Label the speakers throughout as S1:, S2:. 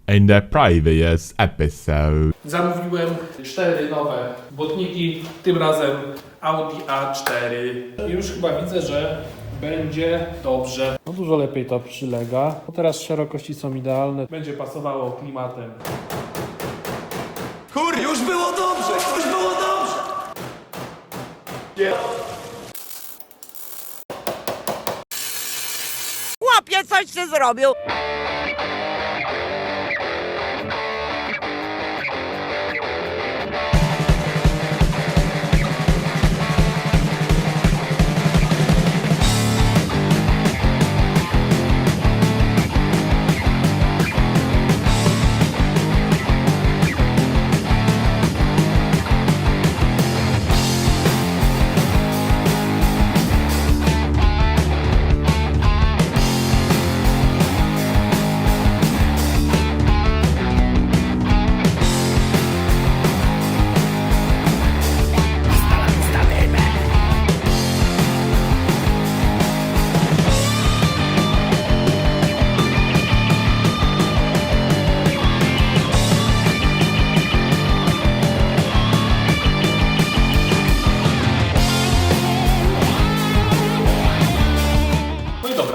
S1: in the previous episode.
S2: Zamówiłem 4 nowe błotniki, tym razem Audi A4. Już chyba widzę, że będzie dobrze. No dużo lepiej to przylega. No teraz szerokości są idealne. Będzie pasowało klimatem.
S3: Kur, już było dobrze! Już było dobrze!
S4: Chłopie, coś ty zrobił!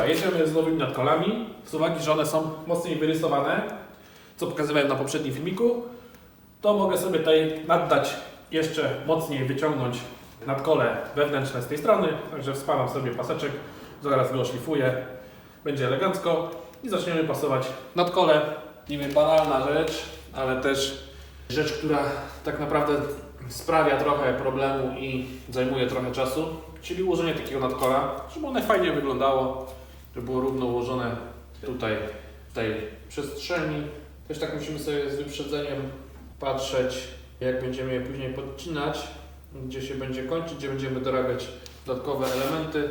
S2: Jedziemy z nowymi nadkolami. Z uwagi, że one są mocniej wyrysowane, co pokazywałem na poprzednim filmiku, to mogę sobie tutaj naddać, jeszcze mocniej wyciągnąć nadkole wewnętrzne z tej strony. Także wspalam sobie paseczek, zaraz go oszlifuję, będzie elegancko i zaczniemy pasować nadkole. Niby banalna rzecz, ale też rzecz, która tak naprawdę sprawia trochę problemu i zajmuje trochę czasu, czyli ułożenie takiego nadkola, żeby one fajnie wyglądało, żeby było równo ułożone tutaj w tej przestrzeni. Też tak musimy sobie z wyprzedzeniem patrzeć, jak będziemy je później podcinać, gdzie się będzie kończyć, gdzie będziemy dorabiać dodatkowe elementy.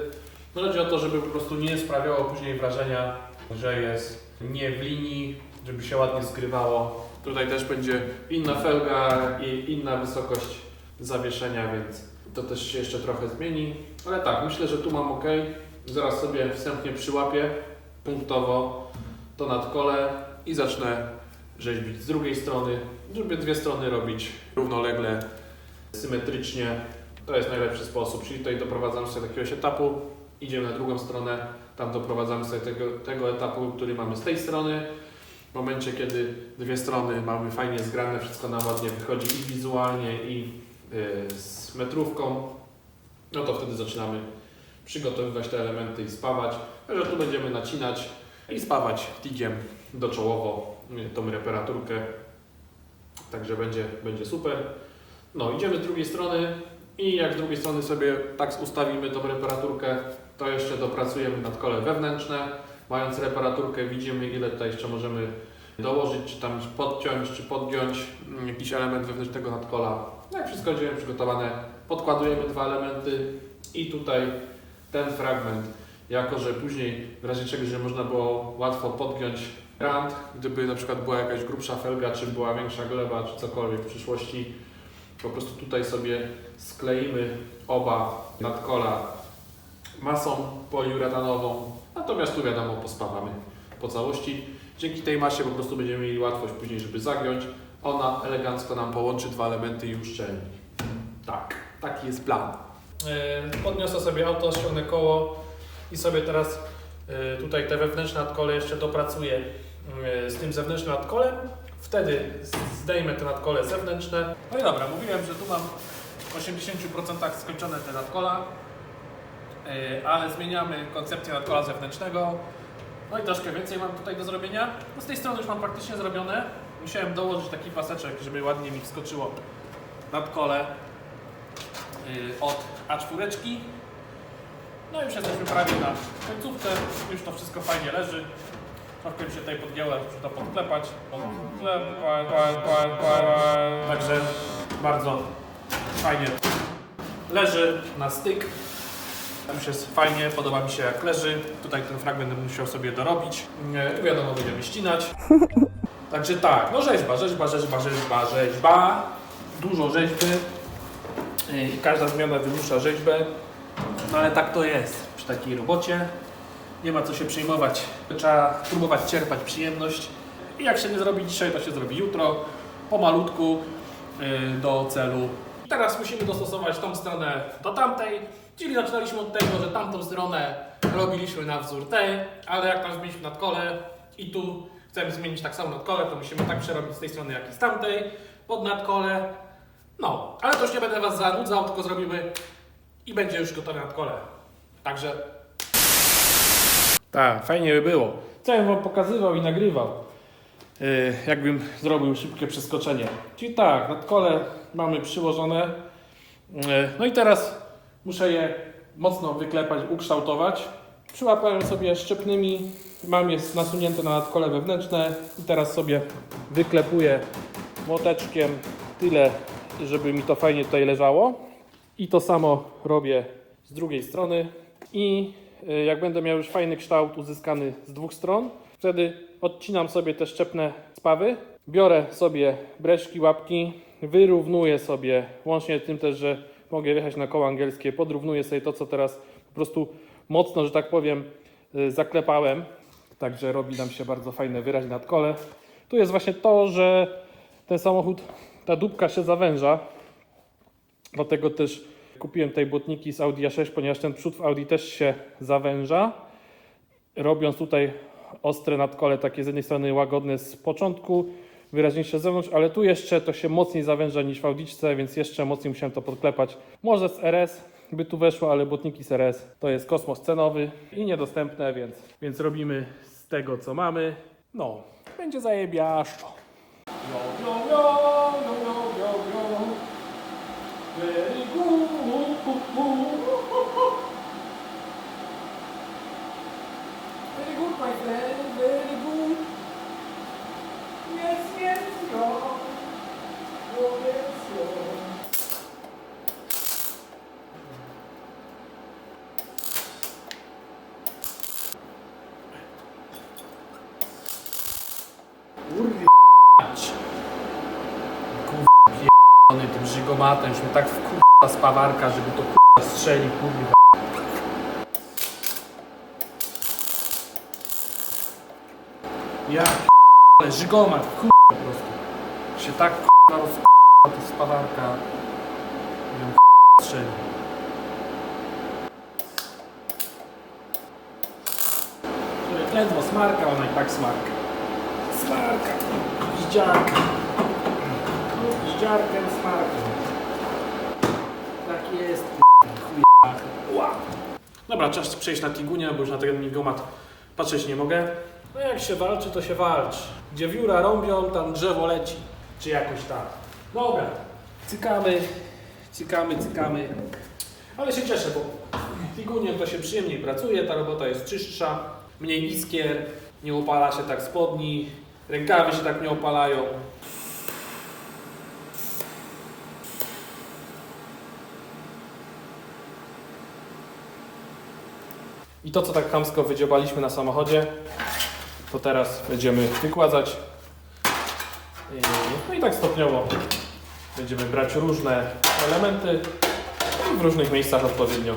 S2: No chodzi o to, żeby po prostu nie sprawiało później wrażenia, że jest nie w linii, żeby się ładnie zgrywało. Tutaj też będzie inna felga i inna wysokość zawieszenia, więc to też się jeszcze trochę zmieni. Ale tak, myślę, że tu mam ok. Zaraz sobie wstępnie przyłapię punktowo to nadkole i zacznę rzeźbić z drugiej strony, żeby dwie strony robić równolegle, symetrycznie. To jest najlepszy sposób, czyli tutaj doprowadzamy sobie do jakiegoś etapu, idziemy na drugą stronę, tam doprowadzamy sobie tego etapu, który mamy z tej strony. W momencie, kiedy dwie strony mamy fajnie zgrane, wszystko nam ładnie wychodzi i wizualnie, i z metrówką, no to wtedy zaczynamy przygotowywać te elementy i spawać. Także tu będziemy nacinać i spawać tigiem doczołowo tą reparaturkę. Także będzie super. No, idziemy z drugiej strony i jak z drugiej strony sobie tak ustawimy tą reparaturkę, to jeszcze dopracujemy nadkole wewnętrzne. Mając reparaturkę, widzimy, ile tutaj jeszcze możemy dołożyć, czy tam podciąć, czy podgiąć jakiś element wewnętrznego nadkola. No jak wszystko będzie przygotowane, podkładujemy dwa elementy i tutaj ten fragment, jako że później w razie czego, że można było łatwo podgiąć rand, gdyby na przykład była jakaś grubsza felga, czy była większa gleba, czy cokolwiek w przyszłości, po prostu tutaj sobie skleimy oba nadkola masą poliuretanową, natomiast tu wiadomo pospawamy po całości. Dzięki tej masie po prostu będziemy mieli łatwość później, żeby zagiąć. Ona elegancko nam połączy dwa elementy i uszczelni. Tak, taki jest plan. Podniosę sobie auto, ściągnę koło i sobie teraz tutaj te wewnętrzne nadkole jeszcze dopracuję z tym zewnętrznym nadkolem. Wtedy zdejmę te nadkole zewnętrzne. No i dobra, mówiłem, że tu mam w 80% skończone te nadkola, ale zmieniamy koncepcję nadkola zewnętrznego. No i troszkę więcej mam tutaj do zrobienia. No z tej strony już mam praktycznie zrobione. Musiałem dołożyć taki paseczek, żeby ładnie mi wskoczyło nadkole od A4. No i już jesteśmy prawie na końcówce. Już to wszystko fajnie leży. Trochę mi się tutaj podgięło, muszę to podklepać. Także bardzo fajnie leży na styk. Już jest fajnie, podoba mi się jak leży. Tutaj ten fragment będę musiał sobie dorobić. Wiadomo, będziemy ścinać. Także tak, no rzeźba. Dużo rzeźby. I każda zmiana wymusza rzeźbę. No ale tak to jest przy takiej robocie. Nie ma co się przejmować. Trzeba próbować czerpać przyjemność I jak się nie zrobi dzisiaj, to się zrobi jutro, pomalutku do celu. I teraz musimy dostosować tą stronę do tamtej, czyli zaczynaliśmy od tego, że tamtą stronę robiliśmy na wzór tej, ale jak tam zmieniliśmy nadkole i tu chcemy zmienić tak samo nadkole, to musimy tak przerobić z tej strony, jak i z tamtej, pod nadkole. No, ale to już nie będę Was zanudzał, tylko zrobimy i będzie już gotowe nadkole. Także tak, fajnie by było. Co ja bym Wam pokazywał i nagrywał, jakbym zrobił szybkie przeskoczenie. Czyli tak, nadkole mamy przyłożone. No i teraz muszę je mocno wyklepać, ukształtować. Przyłapałem sobie szczepnymi, mam je nasunięte na nadkole wewnętrzne i teraz sobie wyklepuję młoteczkiem tyle, żeby mi to fajnie tutaj leżało. I to samo robię z drugiej strony. I jak będę miał już fajny kształt uzyskany z dwóch stron, wtedy odcinam sobie te szczepne spawy, biorę sobie breszki, łapki, wyrównuję sobie, łącznie z tym też, że mogę wjechać na koło angielskie, podrównuję sobie to, co teraz po prostu mocno, że tak powiem, zaklepałem. Także robi nam się bardzo fajne wyraźne nadkole. Tu jest właśnie to, że ten samochód, ta dupka się zawęża. Dlatego też kupiłem tutaj błotniki z Audi A6, ponieważ ten przód w Audi też się zawęża. Robiąc tutaj ostre nadkole, takie z jednej strony łagodne z początku, wyraźniejsze z zewnątrz, ale tu jeszcze to się mocniej zawęża niż w Audiczce, więc jeszcze mocniej musiałem to podklepać. Może z RS by tu weszło, ale błotniki z RS to jest kosmos cenowy i niedostępne, więc robimy z tego, co mamy. No, będzie zajebiaszczo. Yo, yo, yo, yo, yo, yo, yo. Very good. Very good, my friend, very good. Yes, yes, yo. Oh, yes, yo. Kurwa, tym żygomatem, już mnie tak wkurwa spawarka, żeby to kurwa strzeli, kurwa. Ja ale żygomat, kurwa po prostu. Się tak kurwa rozkurwa ta spawarka. Ją kurwa strzeli. Ledwo smarka, ona i tak smarka. Smarka, gździarka. Gździarkę, smarkę. Tak jest, chuja. Dobra, czas przejść na Tigunia, bo już na ten migomat patrzeć nie mogę. No jak się walczy, to się walczy. Gdzie wióra rąbią, tam drzewo leci. Czy jakoś tak. Dobra, cykamy, cykamy, cykamy. Ale się cieszę, bo Tiguniem to się przyjemniej pracuje, ta robota jest czystsza, mniej iskier, nie opala się tak spodni, rękawy się tak nie opalają. I to, co tak chamsko wydziobaliśmy na samochodzie, to teraz będziemy wykładać. No i tak stopniowo będziemy brać różne elementy i w różnych miejscach odpowiednio.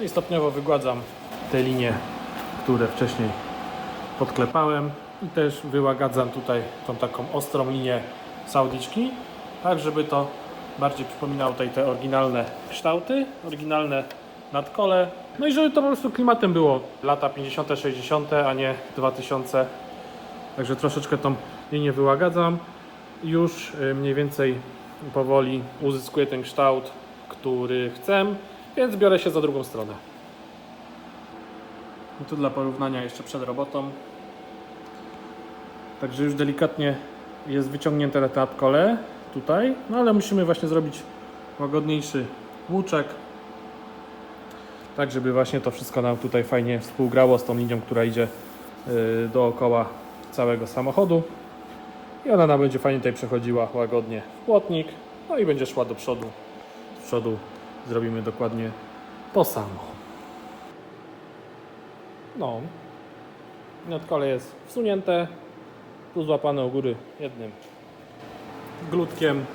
S2: I stopniowo wygładzam te linie, które wcześniej podklepałem i też wyłagadzam tutaj tą taką ostrą linię z Audiczki, tak żeby to bardziej przypominało tutaj te oryginalne kształty, oryginalne nadkole. No i żeby to po prostu klimatem było lata 50., 60., a nie 2000. Także troszeczkę tą linię wyłagadzam. Już mniej więcej powoli uzyskuję ten kształt, który chcę, więc biorę się za drugą stronę. I tu dla porównania jeszcze przed robotą. Także już delikatnie jest wyciągnięte te nadkole tutaj, no ale musimy właśnie zrobić łagodniejszy łuczek, tak żeby właśnie to wszystko nam tutaj fajnie współgrało z tą linią, która idzie dookoła całego samochodu i ona nam będzie fajnie tutaj przechodziła łagodnie w płotnik, no i będzie szła do przodu. Z przodu zrobimy dokładnie to samo. No, nadkole jest wsunięte, tu złapane u góry jednym glutkiem.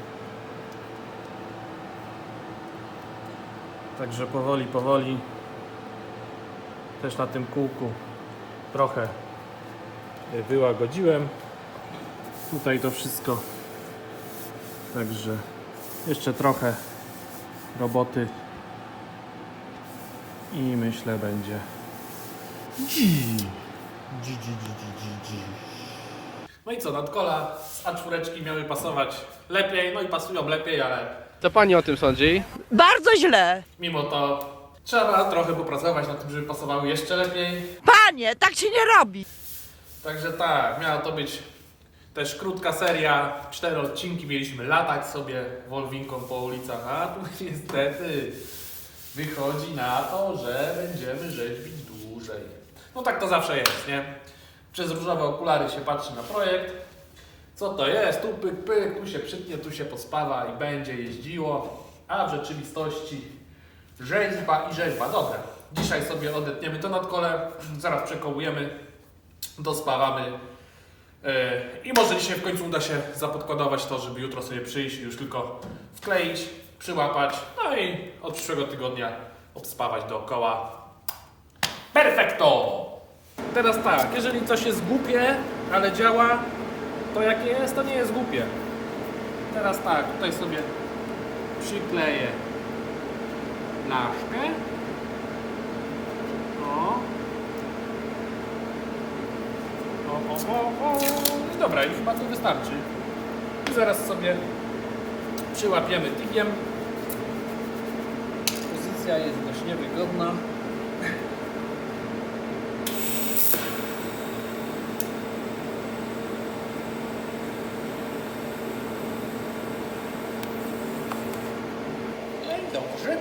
S2: Także powoli też na tym kółku trochę wyłagodziłem tutaj to wszystko, także jeszcze trochę roboty i myślę będzie No i co, nadkola z A4 miały pasować lepiej, no i pasują lepiej, ale
S5: Co pani o tym sądzi?
S4: Bardzo źle.
S2: mimo to trzeba trochę popracować nad tym, żeby pasowały jeszcze lepiej.
S4: Panie, tak się nie robi.
S2: Także tak, miała to być też krótka seria, 4 odcinki, mieliśmy latać sobie Wolwinką po ulicach, a tu niestety wychodzi na to, że będziemy rzeźbić dłużej. No tak to zawsze jest, nie? Przez różowe okulary się patrzy na projekt. Co to jest? Tu pyk, pyk, tu się przytnie, tu się pospawa i będzie jeździło. A w rzeczywistości rzeźba i rzeźba. Dobra, dzisiaj sobie odetniemy to nadkole, zaraz przekołujemy, dospawamy. I może dzisiaj w końcu uda się zapodkładować to, żeby jutro sobie przyjść i już tylko wkleić, przyłapać, no i od przyszłego tygodnia obspawać dookoła. Perfekto! Teraz tak, jeżeli coś jest głupie, ale działa, to jakie jest, to nie jest głupie. Teraz tak, tutaj sobie przykleję laszkę. O. O. Dobra, i chyba to wystarczy. I zaraz sobie przyłapiemy tigiem. Pozycja jest dość niewygodna. No i dobrze.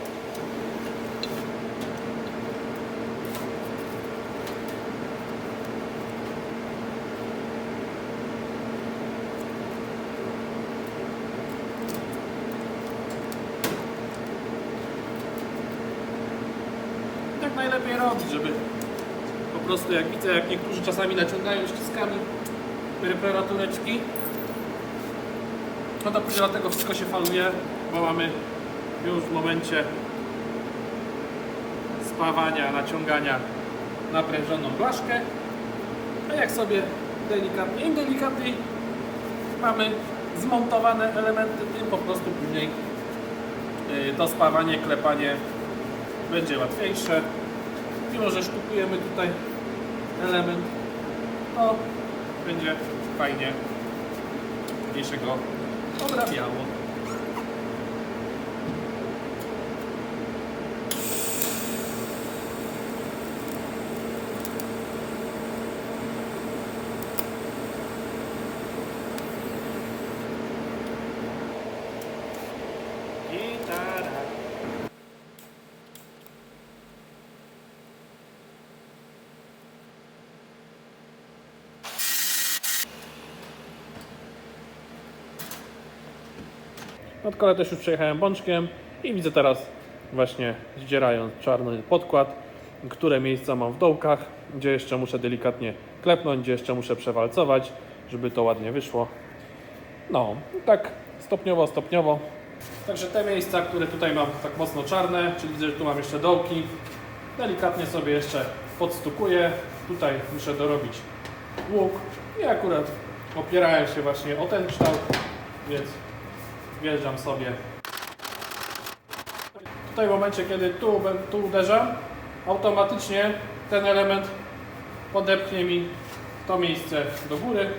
S2: Tak najlepiej robić, żeby po prostu, jak widzę, jak niektórzy czasami naciągają ściskami reparatureczki, no to dlatego wszystko się faluje, bo mamy już w momencie spawania, naciągania naprężoną blaszkę, a jak sobie delikatnie, im delikatniej mamy zmontowane elementy, tym po prostu później to spawanie, klepanie będzie łatwiejsze. Mimo że sztukujemy tutaj element, to będzie fajnie się go odrabiało. Gitara. Nad kole też już przejechałem bączkiem i widzę teraz właśnie, zdzierając czarny podkład, które miejsca mam w dołkach, gdzie jeszcze muszę delikatnie klepnąć, gdzie jeszcze muszę przewalcować, żeby to ładnie wyszło. No, tak stopniowo. Także te miejsca, które tutaj mam tak mocno czarne, czyli widzę, że tu mam jeszcze dołki, delikatnie sobie jeszcze podstukuję. Tutaj muszę dorobić łuk i akurat opierałem się właśnie o ten kształt, więc wjeżdżam sobie w tym momencie, kiedy tu uderzam, automatycznie ten element podepchnie mi to miejsce do góry.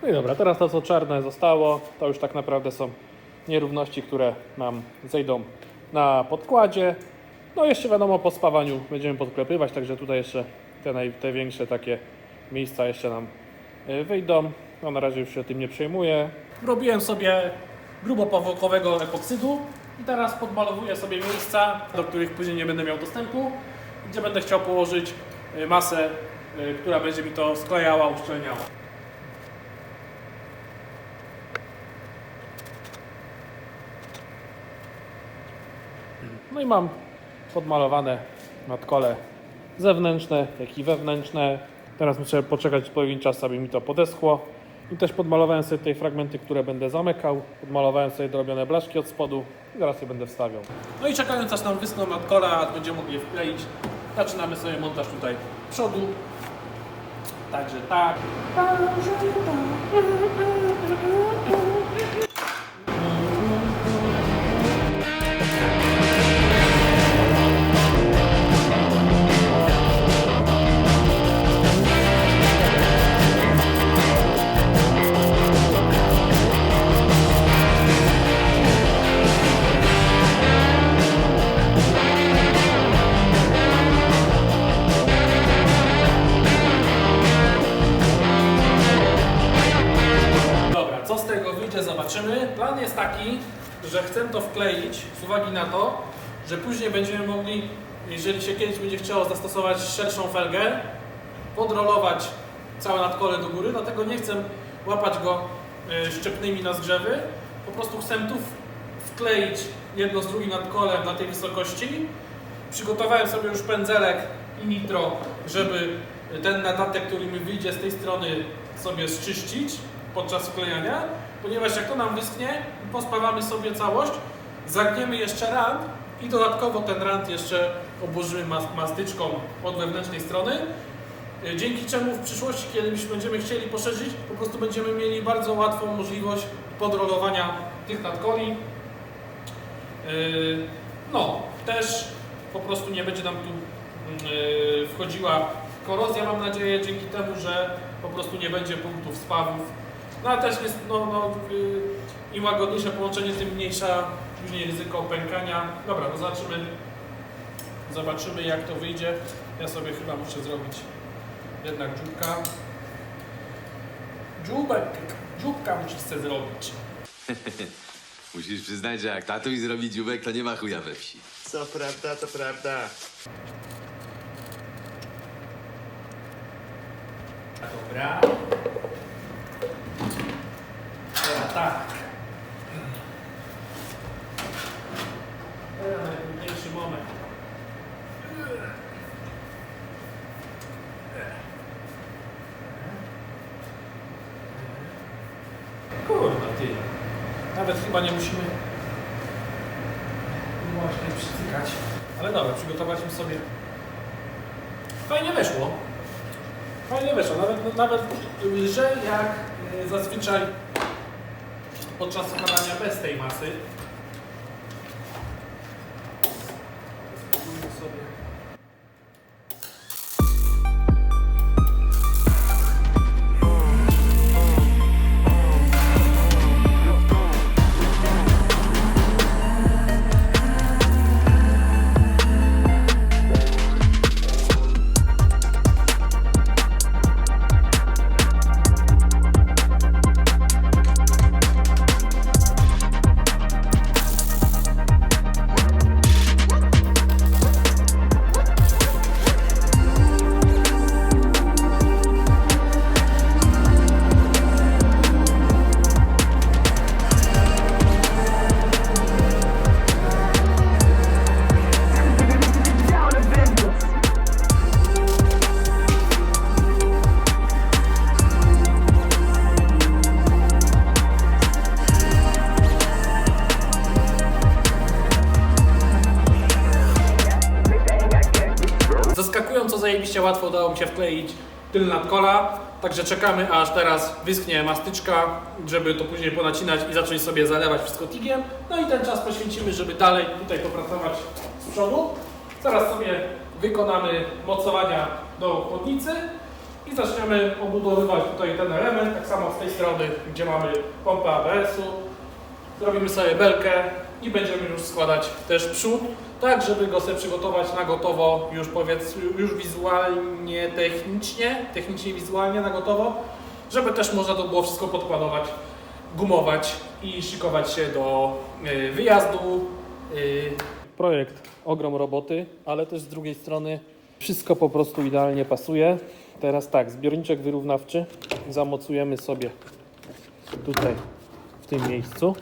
S2: No i dobra, teraz to co czarne zostało, to już tak naprawdę są nierówności, które nam zejdą na podkładzie. No jeszcze wiadomo, po spawaniu będziemy podklepywać, także tutaj jeszcze te większe takie miejsca jeszcze nam wyjdą. No na razie już się tym nie przejmuję. Robiłem sobie grubo powłokowego epoksydu i teraz podmalowuję sobie miejsca, do których później nie będę miał dostępu, gdzie będę chciał położyć masę, która będzie mi to sklejała, uszczelniała. No i mam podmalowane nadkole zewnętrzne, jak i wewnętrzne. Teraz muszę poczekać pewien czas, aby mi to podeschło. I też podmalowałem sobie tutaj fragmenty, które będę zamykał. Podmalowałem sobie drobione blaszki od spodu i zaraz je będę wstawiał. No i czekając aż nam wyschną nadkola, a będziemy mogli je wkleić, zaczynamy sobie montaż tutaj przodu. Także tak. Zobaczymy. Plan jest taki, że chcę to wkleić z uwagi na to, że później będziemy mogli, jeżeli się kiedyś będzie chciało zastosować szerszą felgę, podrolować całe nadkole do góry, dlatego nie chcę łapać go szczepnymi na zgrzewy. Po prostu chcę tu wkleić jedno z drugim nadkolem na tej wysokości. Przygotowałem sobie już pędzelek i nitro, żeby ten nadatek, który mi wyjdzie z tej strony, sobie zczyścić podczas wklejania. Ponieważ jak to nam wyschnie, pospawamy sobie całość, zagniemy jeszcze rand i dodatkowo ten rand jeszcze obłożymy mastyczką od wewnętrznej strony. Dzięki czemu w przyszłości, kiedy będziemy chcieli poszerzyć, po prostu będziemy mieli bardzo łatwą możliwość podrolowania tych nadkoli. No, też po prostu nie będzie nam tu wchodziła korozja, mam nadzieję, dzięki temu, że po prostu nie będzie punktów spawów. No ale też jest, im łagodniejsze połączenie, tym mniejsza później ryzyko pękania. Dobra, no zobaczymy jak to wyjdzie. Ja sobie chyba muszę zrobić jednak dzióbka. Dzióbka musisz sobie zrobić.
S5: Musisz przyznać, że jak tatuś zrobi dzióbek, to nie ma chuja we wsi.
S3: Co prawda, to prawda.
S2: Dobra. Teraz tak. Najtrudniejszy moment. Kurwa ty. Nawet chyba nie musimy właśnie przycykać. Ale dobra, przygotowaliśmy sobie. Fajnie weszło. Fajnie weszło. Nawet lżej jak zazwyczaj podczas składania bez tej masy. Spróbujmy sobie. szczęście łatwo udało mi się wkleić tyl nadkola, także czekamy aż teraz wyschnie mastyczka, żeby to później ponacinać i zacząć sobie zalewać wszystko tigiem. No i ten czas poświęcimy, żeby dalej tutaj popracować z przodu. Zaraz sobie wykonamy mocowania do chłodnicy i zaczniemy obudowywać tutaj ten element, tak samo z tej strony, gdzie mamy pompę ABS-u. Zrobimy sobie belkę i będziemy już składać też przód, tak żeby go sobie przygotować na gotowo, już wizualnie, technicznie wizualnie na gotowo, żeby też można to było wszystko podkładować, gumować i szykować się do wyjazdu. Projekt ogrom roboty, ale też z drugiej strony wszystko po prostu idealnie pasuje. Teraz tak, zbiorniczek wyrównawczy zamocujemy sobie tutaj w tym miejscu.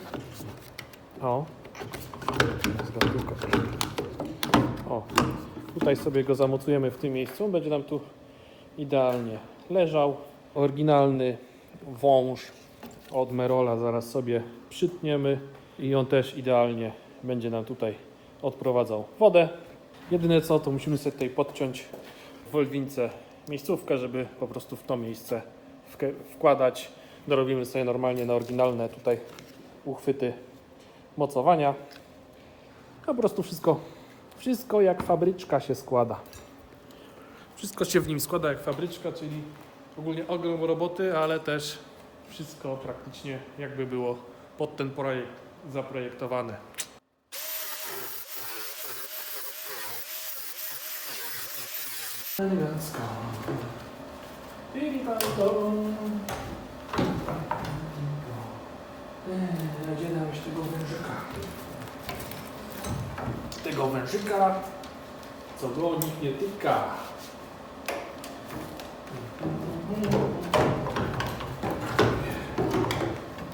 S2: O, tutaj sobie go zamocujemy w tym miejscu. Będzie nam tu idealnie leżał. Oryginalny wąż od Merola zaraz sobie przytniemy i on też idealnie będzie nam tutaj odprowadzał wodę. Jedyne co, to musimy sobie tutaj podciąć w wolwince miejscówkę, żeby po prostu w to miejsce wkładać. Dorobimy sobie normalnie na oryginalne tutaj uchwyty mocowania. A po prostu wszystko jak fabryczka się składa. Wszystko się w nim składa jak fabryczka, czyli ogólnie ogrom roboty, ale też wszystko praktycznie jakby było pod ten projekt zaprojektowane. Elegancko. Gdzie dałeś tego wężyka? Tego wężyka, co go nikt nie tyka.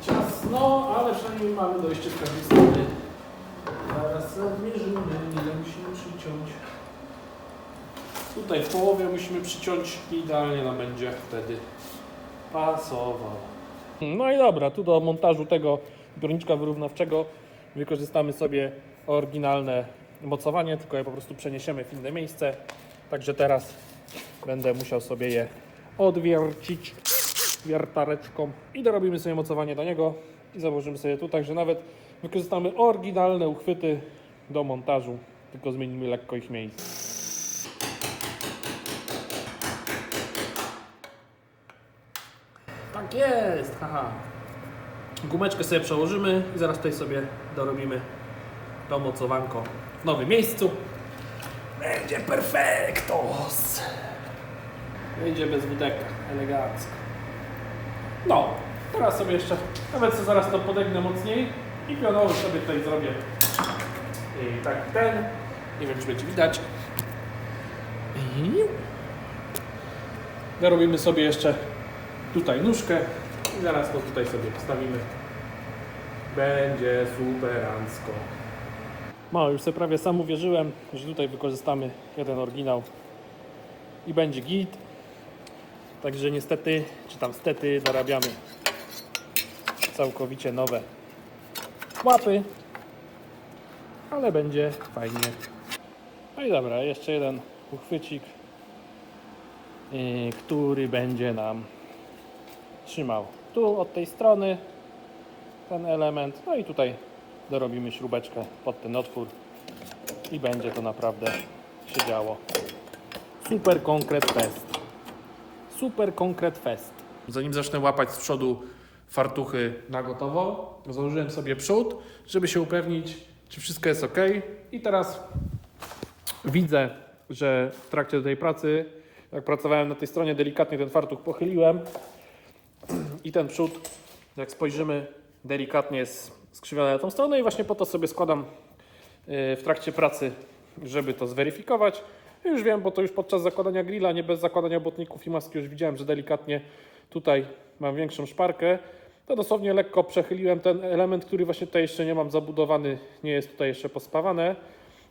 S2: Ciasno, ale przynajmniej mamy dojście z każdej strony. Zaraz odmierzymy, ile musimy przyciąć. Tutaj w połowie musimy przyciąć i idealnie nam będzie wtedy pasował. No i dobra, tu do montażu tego zbiorniczka wyrównawczego wykorzystamy sobie oryginalne mocowanie, tylko je po prostu przeniesiemy w inne miejsce. Także teraz będę musiał sobie je odwiercić wiertareczką i dorobimy sobie mocowanie do niego i założymy sobie tu, także nawet wykorzystamy oryginalne uchwyty do montażu, tylko zmienimy lekko ich miejsce. Tak jest, haha. Gumeczkę sobie przełożymy i zaraz tutaj sobie dorobimy to mocowanko w nowym miejscu. Będzie perfektos. Będzie bez wódeka, elegancko. No, teraz sobie jeszcze, nawet sobie zaraz to podegnę mocniej i pionowo sobie tutaj zrobię i tak ten, nie wiem czy będzie widać. I dorobimy sobie jeszcze tutaj nóżkę i zaraz to tutaj sobie postawimy. Będzie superancko. No, już sobie prawie sam uwierzyłem, że tutaj wykorzystamy jeden oryginał i będzie git. Także niestety, czy tam stety, dorabiamy całkowicie nowe łapy, ale będzie fajnie. No i dobra, jeszcze jeden uchwycik, który będzie nam trzymał tu od tej strony ten element, no i tutaj dorobimy śrubeczkę pod ten otwór i będzie to naprawdę się działo. Super konkret fest. Super konkret fest. Zanim zacznę łapać z przodu fartuchy na gotowo, założyłem sobie przód, żeby się upewnić, czy wszystko jest ok. I teraz widzę, że w trakcie tej pracy, jak pracowałem na tej stronie, delikatnie ten fartuch pochyliłem i ten przód, jak spojrzymy, delikatnie jest skrzywiony na tą stronę i właśnie po to sobie składam w trakcie pracy, żeby to zweryfikować. Już wiem, bo to już podczas zakładania grilla, nie bez zakładania błotników i maski, już widziałem, że delikatnie tutaj mam większą szparkę. To dosłownie lekko przechyliłem ten element, który właśnie tutaj jeszcze nie mam zabudowany, nie jest tutaj jeszcze pospawane.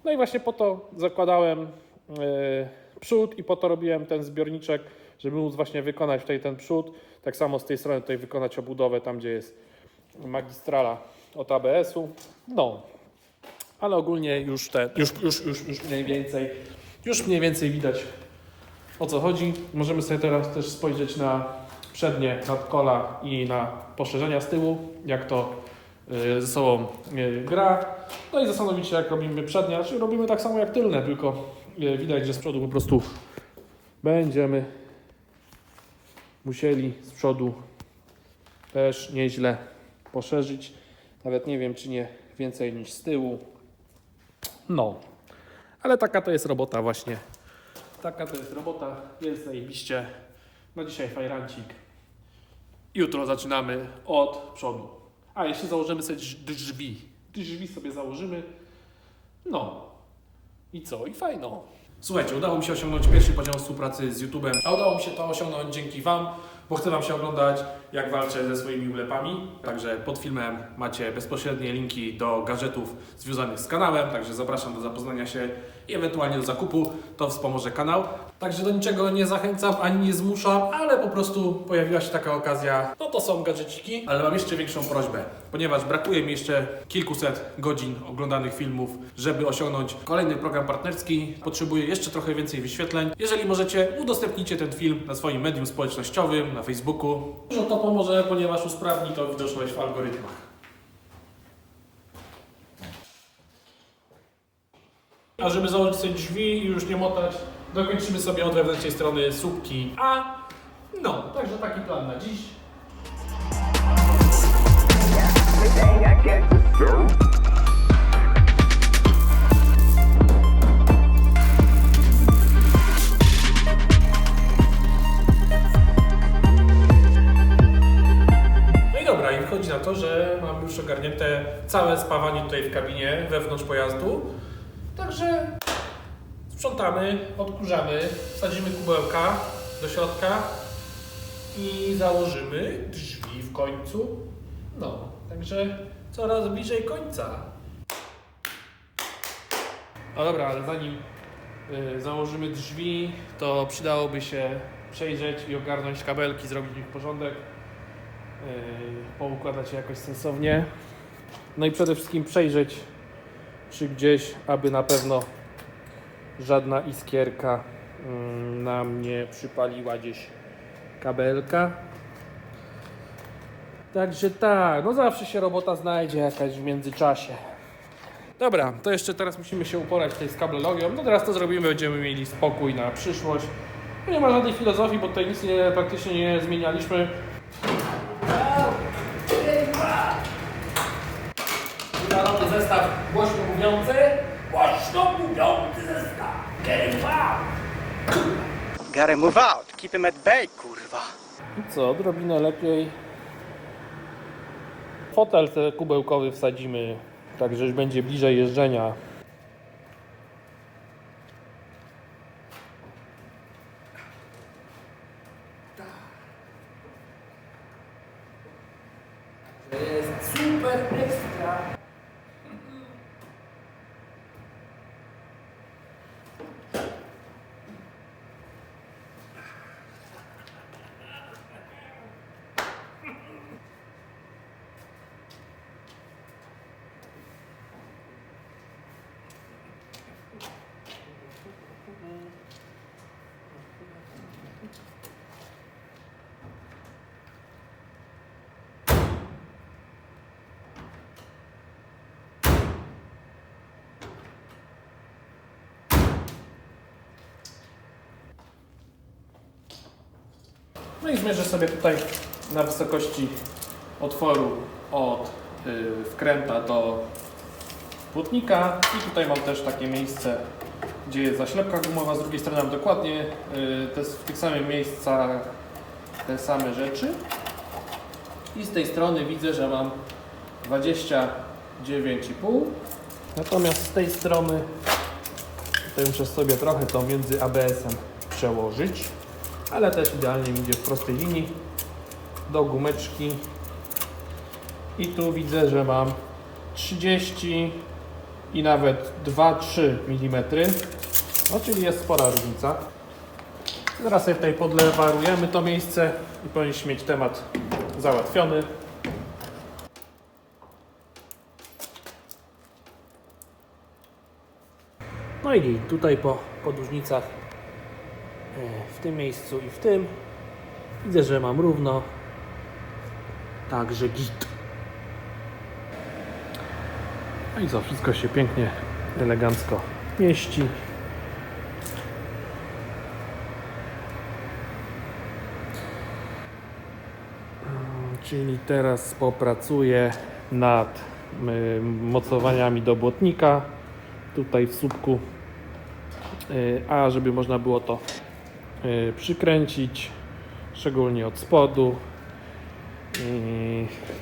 S2: No i właśnie po to zakładałem przód i po to robiłem ten zbiorniczek, żeby móc właśnie wykonać tutaj ten przód. Tak samo z tej strony tutaj wykonać obudowę tam, gdzie jest magistrala od ABS-u. No, ale ogólnie już mniej więcej widać o co chodzi. Możemy sobie teraz też spojrzeć na przednie nadkola i na poszerzenia z tyłu, jak to ze sobą gra. No i zastanowić się, jak robimy przednie, znaczy robimy tak samo jak tylne, tylko widać, że z przodu po prostu będziemy musieli z przodu też nieźle poszerzyć. Nawet nie wiem, czy nie więcej niż z tyłu. No, ale taka to jest robota właśnie. Taka to jest robota, jest zajebiście. No dzisiaj fajrancik. Jutro zaczynamy od przodu. A jeszcze założymy sobie drzwi. Drzwi sobie założymy. No. I co? I fajno. Słuchajcie, udało mi się osiągnąć pierwszy poziom współpracy z YouTube'em, a udało mi się to osiągnąć dzięki Wam, bo chcę Wam się oglądać, jak walczę ze swoimi ulepami. Także pod filmem macie bezpośrednie linki do gadżetów związanych z kanałem, także zapraszam do zapoznania się i ewentualnie do zakupu. To wspomoże kanał. Także do niczego nie zachęcam, ani nie zmuszam, ale po prostu pojawiła się taka okazja. No to są gadżeciki, ale mam jeszcze większą prośbę, ponieważ brakuje mi jeszcze kilkuset godzin oglądanych filmów, żeby osiągnąć kolejny program partnerski. Potrzebuję jeszcze trochę więcej wyświetleń. Jeżeli możecie, udostępnijcie ten film na swoim medium społecznościowym, na Facebooku. Dużo to pomoże, ponieważ usprawni to widoczność w algorytmach. A żeby założyć sobie drzwi i już nie motać, dokończymy sobie od wewnętrznej strony słupki A. No, także taki plan na dziś. No i dobra, i wychodzi na to, że mam już ogarnięte całe spawanie tutaj w kabinie, wewnątrz pojazdu. Także sprzątamy, odkurzamy, wsadzimy kubełka do środka i założymy drzwi w końcu. No, także coraz bliżej końca. No dobra, ale zanim założymy drzwi, to przydałoby się przejrzeć i ogarnąć kabelki, zrobić w nich porządek, poukładać je jakoś sensownie. No i przede wszystkim przejrzeć, czy gdzieś, aby na pewno żadna iskierka nam nie przypaliła gdzieś kabelka. Także tak, no zawsze się robota znajdzie jakaś w międzyczasie. Dobra, to jeszcze teraz musimy się uporać tutaj z kablologią. No teraz to zrobimy, będziemy mieli spokój na przyszłość. No nie ma żadnej filozofii, bo tutaj nic praktycznie nie zmienialiśmy. Wydarowy zestaw głośno mówiący. Głośno mówiący zestaw.
S6: Gotta move out. Keep him at bay, kurwa.
S2: I co, odrobinę lepiej. Fotel te kubełkowy wsadzimy, tak że już będzie bliżej jeżdżenia. Jest super ekstra. No i zmierzę sobie tutaj na wysokości otworu od wkręta do płótnika i tutaj mam też takie miejsce, gdzie jest zaślepka gumowa, z drugiej strony mam dokładnie w tych samych miejscach te same rzeczy i z tej strony widzę, że mam 29,5, natomiast z tej strony tutaj muszę sobie trochę to między ABS-em przełożyć, ale też idealnie mi idzie w prostej linii do gumeczki i tu widzę, że mam 30 i nawet 2-3 mm, no czyli jest spora różnica. Teraz sobie tutaj podlewarujemy to miejsce i powinniśmy mieć temat załatwiony. No i tutaj po podłużnicach w tym miejscu i w tym. Widzę, że mam równo. Także git. No i co, wszystko się pięknie, elegancko mieści. Czyli teraz popracuję nad mocowaniami do błotnika tutaj w słupku, a żeby można było to przykręcić, szczególnie od spodu.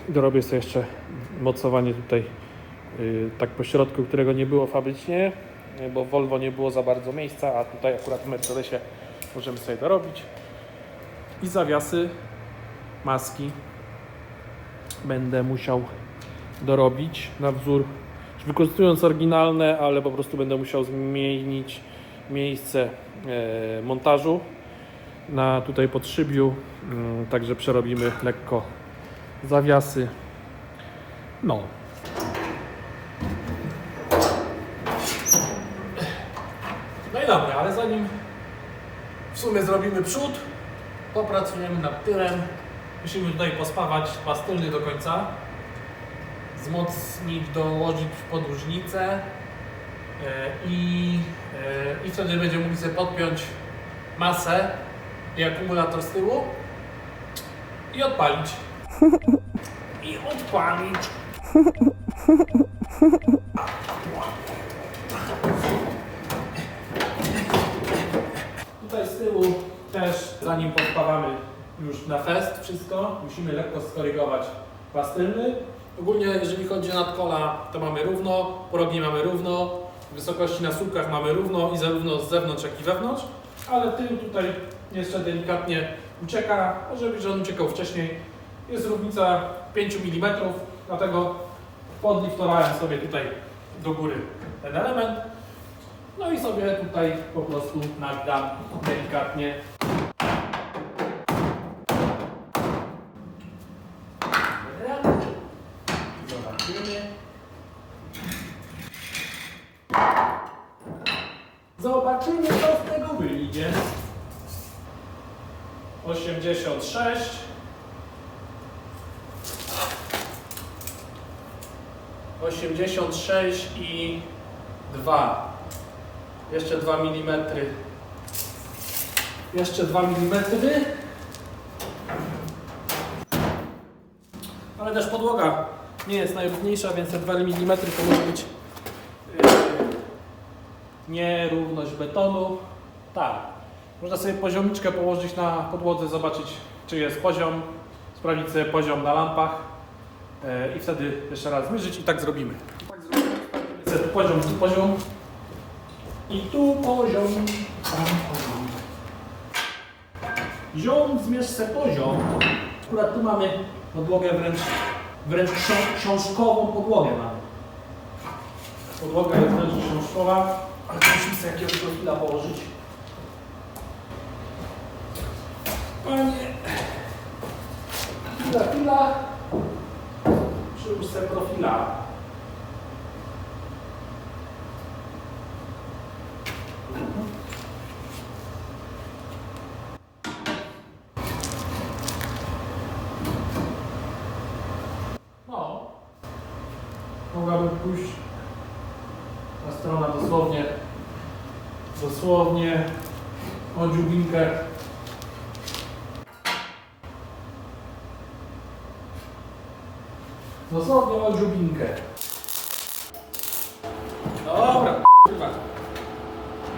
S2: Dorobię sobie jeszcze mocowanie tutaj tak po środku, którego nie było fabrycznie, bo w Volvo nie było za bardzo miejsca, a tutaj akurat w Mercedesie możemy sobie dorobić. I zawiasy, maski będę musiał dorobić na wzór, wykorzystując oryginalne, ale po prostu będę musiał zmienić miejsce montażu na tutaj podszybiu, także przerobimy lekko zawiasy. No. No i dobra, ale zanim w sumie zrobimy przód, popracujemy nad tylem. Musimy tutaj pospawać pas tylny do końca, wzmocnić, dołożyć podłużnicę i wtedy będziemy mogli sobie podpiąć masę i akumulator z tyłu i odpalić. I odpalić. Tutaj z tyłu też, zanim podpawamy już na fest wszystko, musimy lekko skorygować pas tylny. Ogólnie jeżeli chodzi o nadkola, to mamy równo, progi mamy równo, wysokości na słupkach mamy równo i zarówno z zewnątrz, jak i wewnątrz, ale tył tutaj jeszcze delikatnie ucieka, może być, że on uciekał wcześniej. Jest różnica 5 mm, dlatego podliftorałem sobie tutaj do góry ten element. No i sobie tutaj po prostu nagdam delikatnie. Zobaczymy, co z tego wyjdzie. 86. 86 i 2. Jeszcze 2 mm. Jeszcze 2 mm. Ale też podłoga nie jest najrówniejsza, więc te 2 mm to może być nierówność betonu. Tak. Można sobie poziomiczkę położyć na podłodze, zobaczyć, czy jest poziom, sprawdzić sobie poziom na lampach i wtedy jeszcze raz zmierzyć i tak zrobimy. Tu poziom i tu poziom. Ziom, zmierz se poziom. Akurat tu mamy podłogę wręcz książkową podłogę mamy. Podłoga jest wręcz książkowa, ale musimy sobie jakiegoś profila położyć. Panie, chwila, przyłóż sobie profila. No, mogłabym pójść ta strona dosłownie o dziubinkę. Dosłownie o dziubinkę. Dobra, kurwa.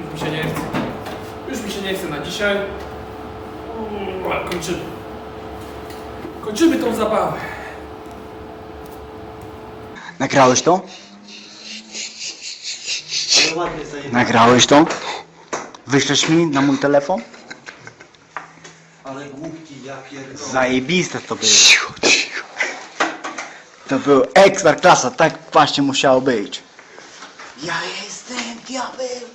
S2: Już mi się nie chce. Już mi się nie chce na dzisiaj. Kończymy. Kończymy tą zabawę.
S6: Nagrałeś to? Nagrałeś to? Wyślesz mi na mój telefon?
S3: Ale głupki, ja pierdolę.
S6: Zajebiste to było. To był ekstra klasa, tak właśnie musiało być. Ja jestem diabeł.